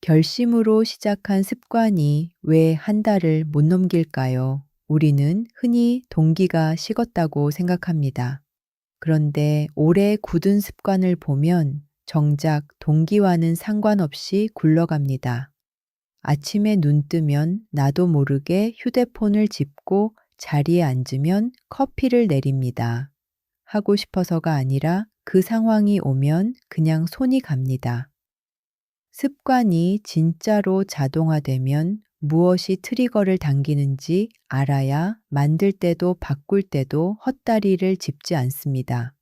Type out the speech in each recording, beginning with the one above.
결심으로 시작한 습관이 왜 한 달을 못 넘길까요? 우리는 흔히 동기가 식었다고 생각합니다. 그런데 오래 굳은 습관을 보면 정작 동기와는 상관없이 굴러갑니다. 아침에 눈 뜨면 나도 모르게 휴대폰을 짚고 자리에 앉으면 커피를 내립니다. 하고 싶어서가 아니라 그 상황이 오면 그냥 손이 갑니다. 습관이 진짜로 자동화되면 무엇이 트리거를 당기는지 알아야 만들 때도 바꿀 때도 헛다리를 짚지 않습니다.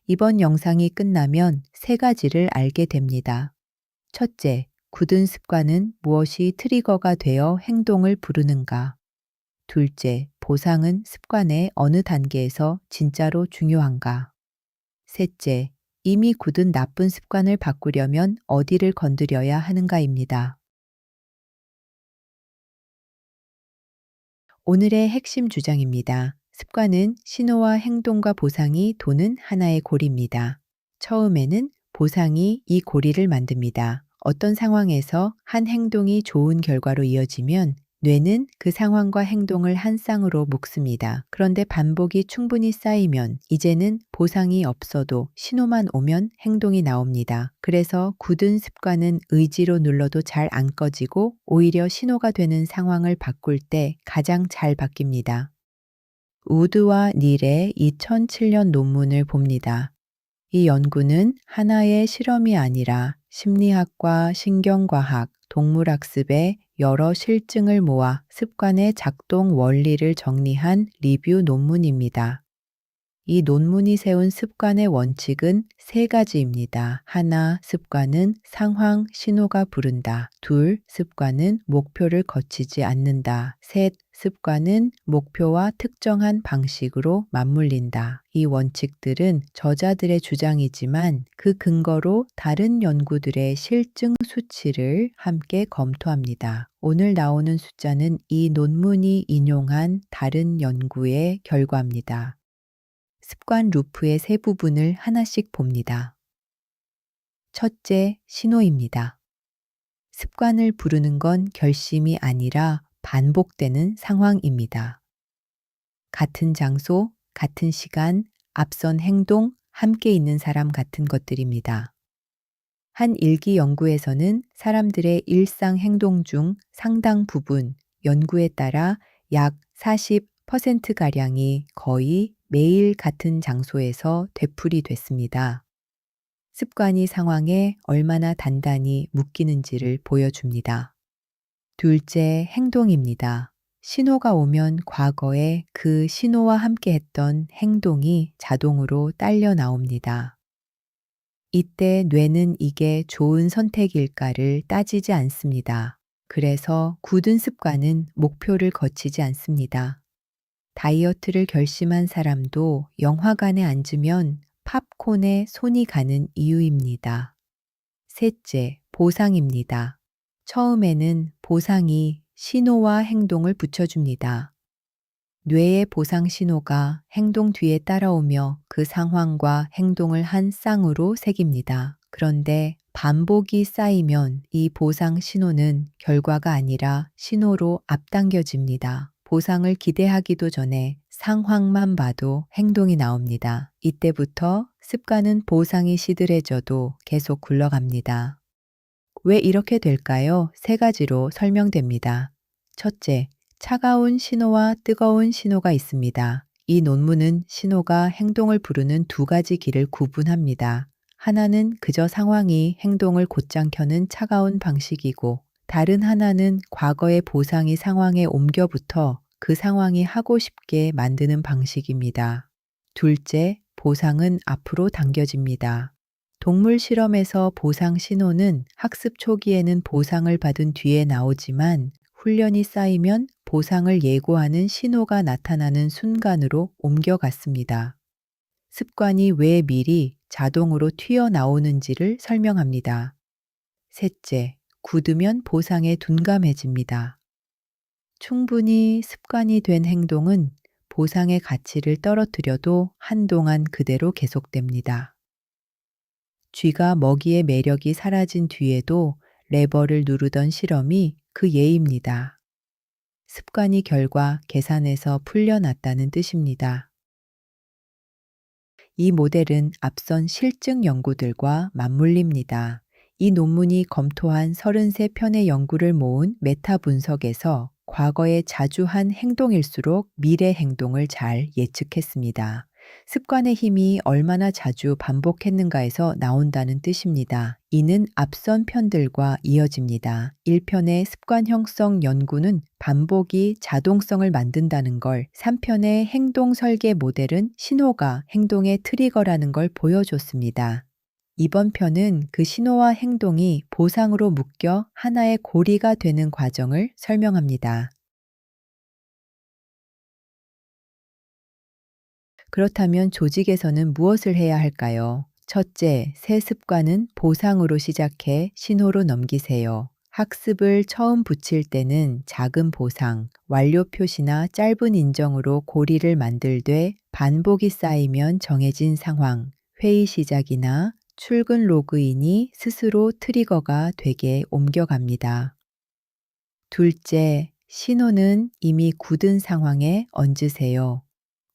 이번 영상이 끝나면 세 가지를 알게 됩니다. 첫째, 굳은 습관은 무엇이 트리거가 되어 행동을 부르는가? 둘째, 보상은 습관의 어느 단계에서 진짜로 중요한가? 셋째, 이미 굳은 나쁜 습관을 바꾸려면 어디를 건드려야 하는가입니다. 오늘의 핵심 주장입니다. 습관은 신호와 행동과 보상이 도는 하나의 고리입니다. 처음에는 보상이 이 고리를 만듭니다. 어떤 상황에서 한 행동이 좋은 결과로 이어지면 뇌는 그 상황과 행동을 한 쌍으로 묶습니다. 그런데 반복이 충분히 쌓이면 이제는 보상이 없어도 신호만 오면 행동이 나옵니다. 그래서 굳은 습관은 의지로 눌러도 잘 안 꺼지고 오히려 신호가 되는 상황을 바꿀 때 가장 잘 바뀝니다. 우드와 닐의 2007년 논문을 봅니다. 이 연구는 하나의 실험이 아니라 심리학과 신경과학, 동물학습의 여러 실증을 모아 습관의 작동 원리를 정리한 리뷰 논문입니다. 이 논문이 세운 습관의 원칙은 세 가지입니다. 하나, 습관은 상황, 신호가 부른다. 둘, 습관은 목표를 거치지 않는다. 셋, 습관은 목표와 특정한 방식으로 맞물린다. 이 원칙들은 저자들의 주장이지만 그 근거로 다른 연구들의 실증 수치를 함께 검토합니다. 오늘 나오는 숫자는 이 논문이 인용한 다른 연구의 결과입니다. 습관 루프의 세 부분을 하나씩 봅니다. 첫째, 신호입니다. 습관을 부르는 건 결심이 아니라 반복되는 상황입니다. 같은 장소, 같은 시간, 앞선 행동, 함께 있는 사람 같은 것들입니다. 한 일기 연구에서는 사람들의 일상 행동 중 상당 부분, 연구에 따라 약 40%가량이 거의 매일 같은 장소에서 되풀이 됐습니다. 습관이 상황에 얼마나 단단히 묶이는지를 보여줍니다. 둘째, 행동입니다. 신호가 오면 과거에 그 신호와 함께 했던 행동이 자동으로 딸려 나옵니다. 이때 뇌는 이게 좋은 선택일까를 따지지 않습니다. 그래서 굳은 습관은 목표를 거치지 않습니다. 다이어트를 결심한 사람도 영화관에 앉으면 팝콘에 손이 가는 이유입니다. 셋째, 보상입니다. 처음에는 보상이 신호와 행동을 붙여줍니다. 뇌의 보상 신호가 행동 뒤에 따라오며 그 상황과 행동을 한 쌍으로 새깁니다. 그런데 반복이 쌓이면 이 보상 신호는 결과가 아니라 신호로 앞당겨집니다. 보상을 기대하기도 전에 상황만 봐도 행동이 나옵니다. 이때부터 습관은 보상이 시들해져도 계속 굴러갑니다. 왜 이렇게 될까요? 세 가지로 설명됩니다. 첫째, 차가운 신호와 뜨거운 신호가 있습니다. 이 논문은 신호가 행동을 부르는 두 가지 길을 구분합니다. 하나는 그저 상황이 행동을 곧장 켜는 차가운 방식이고, 다른 하나는 과거의 보상이 상황에 옮겨붙어 그 상황이 하고 싶게 만드는 방식입니다. 둘째, 보상은 앞으로 당겨집니다. 동물 실험에서 보상 신호는 학습 초기에는 보상을 받은 뒤에 나오지만 훈련이 쌓이면 보상을 예고하는 신호가 나타나는 순간으로 옮겨갔습니다. 습관이 왜 미리 자동으로 튀어나오는지를 설명합니다. 셋째, 굳으면 보상에 둔감해집니다. 충분히 습관이 된 행동은 보상의 가치를 떨어뜨려도 한동안 그대로 계속됩니다. 쥐가 먹이의 매력이 사라진 뒤에도 레버를 누르던 실험이 그 예입니다. 습관이 결과 계산에서 풀려났다는 뜻입니다. 이 모델은 앞선 실증 연구들과 맞물립니다. 이 논문이 검토한 33편의 연구를 모은 메타 분석에서 과거에 자주 한 행동일수록 미래 행동을 잘 예측했습니다. 습관의 힘이 얼마나 자주 반복했는가에서 나온다는 뜻입니다. 이는 앞선 편들과 이어집니다. 1편의 습관 형성 연구는 반복이 자동성을 만든다는 걸, 3편의 행동 설계 모델은 신호가 행동의 트리거라는 걸 보여줬습니다. 이번 편은 그 신호와 행동이 보상으로 묶여 하나의 고리가 되는 과정을 설명합니다. 그렇다면 조직에서는 무엇을 해야 할까요? 첫째, 새 습관은 보상으로 시작해 신호로 넘기세요. 학습을 처음 붙일 때는 작은 보상, 완료 표시나 짧은 인정으로 고리를 만들되 반복이 쌓이면 정해진 상황, 회의 시작이나 출근 로그인이 스스로 트리거가 되게 옮겨갑니다. 둘째, 신호는 이미 굳은 상황에 얹으세요.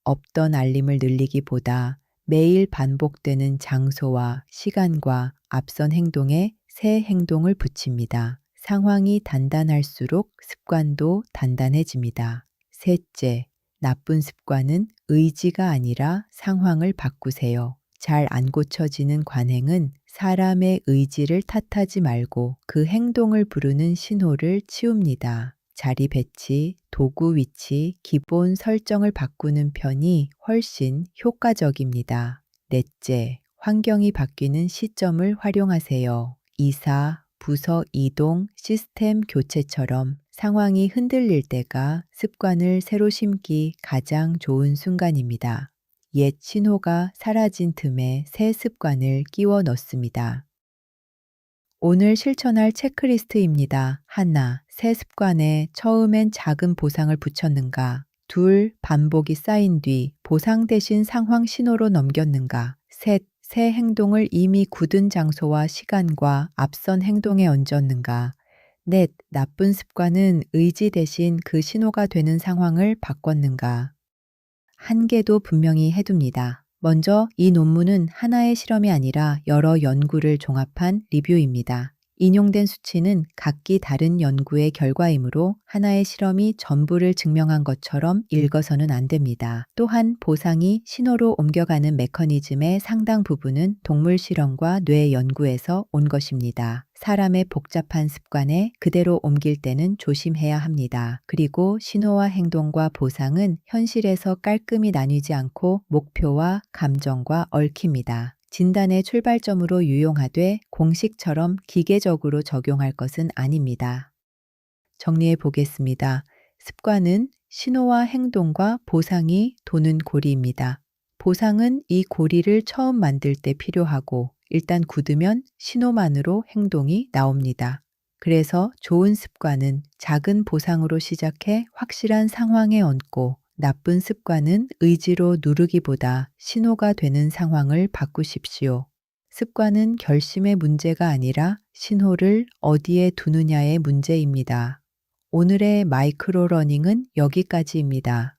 없던 알림을 늘리기보다 매일 반복되는 장소와 시간과 앞선 행동에 새 행동을 붙입니다. 상황이 단단할수록 습관도 단단해집니다. 셋째, 나쁜 습관은 의지가 아니라 상황을 바꾸세요. 잘 안 고쳐지는 관행은 사람의 의지를 탓하지 말고 그 행동을 부르는 신호를 치웁니다. 자리 배치, 도구 위치, 기본 설정을 바꾸는 편이 훨씬 효과적입니다. 넷째, 환경이 바뀌는 시점을 활용하세요. 이사, 부서 이동, 시스템 교체처럼 상황이 흔들릴 때가 습관을 새로 심기 가장 좋은 순간입니다. 옛 신호가 사라진 틈에 새 습관을 끼워 넣습니다. 오늘 실천할 체크리스트입니다. 하나, 새 습관에 처음엔 작은 보상을 붙였는가? 둘, 반복이 쌓인 뒤 보상 대신 상황 신호로 넘겼는가? 셋, 새 행동을 이미 굳은 장소와 시간과 앞선 행동에 얹었는가? 넷, 나쁜 습관은 의지 대신 그 신호가 되는 상황을 바꿨는가? 한계도 분명히 해둡니다. 먼저 이 논문은 하나의 실험이 아니라 여러 연구를 종합한 리뷰입니다. 인용된 수치는 각기 다른 연구의 결과이므로 하나의 실험이 전부를 증명한 것처럼 읽어서는 안 됩니다. 또한 보상이 신호로 옮겨가는 메커니즘의 상당 부분은 동물 실험과 뇌 연구에서 온 것입니다. 사람의 복잡한 습관에 그대로 옮길 때는 조심해야 합니다. 그리고 신호와 행동과 보상은 현실에서 깔끔히 나뉘지 않고 목표와 감정과 얽힙니다. 진단의 출발점으로 유용하되 공식처럼 기계적으로 적용할 것은 아닙니다. 정리해 보겠습니다. 습관은 신호와 행동과 보상이 도는 고리입니다. 보상은 이 고리를 처음 만들 때 필요하고 일단 굳으면 신호만으로 행동이 나옵니다. 그래서 좋은 습관은 작은 보상으로 시작해 확실한 상황에 얹고 나쁜 습관은 의지로 누르기보다 신호가 되는 상황을 바꾸십시오. 습관은 결심의 문제가 아니라 신호를 어디에 두느냐의 문제입니다. 오늘의 마이크로 러닝은 여기까지입니다.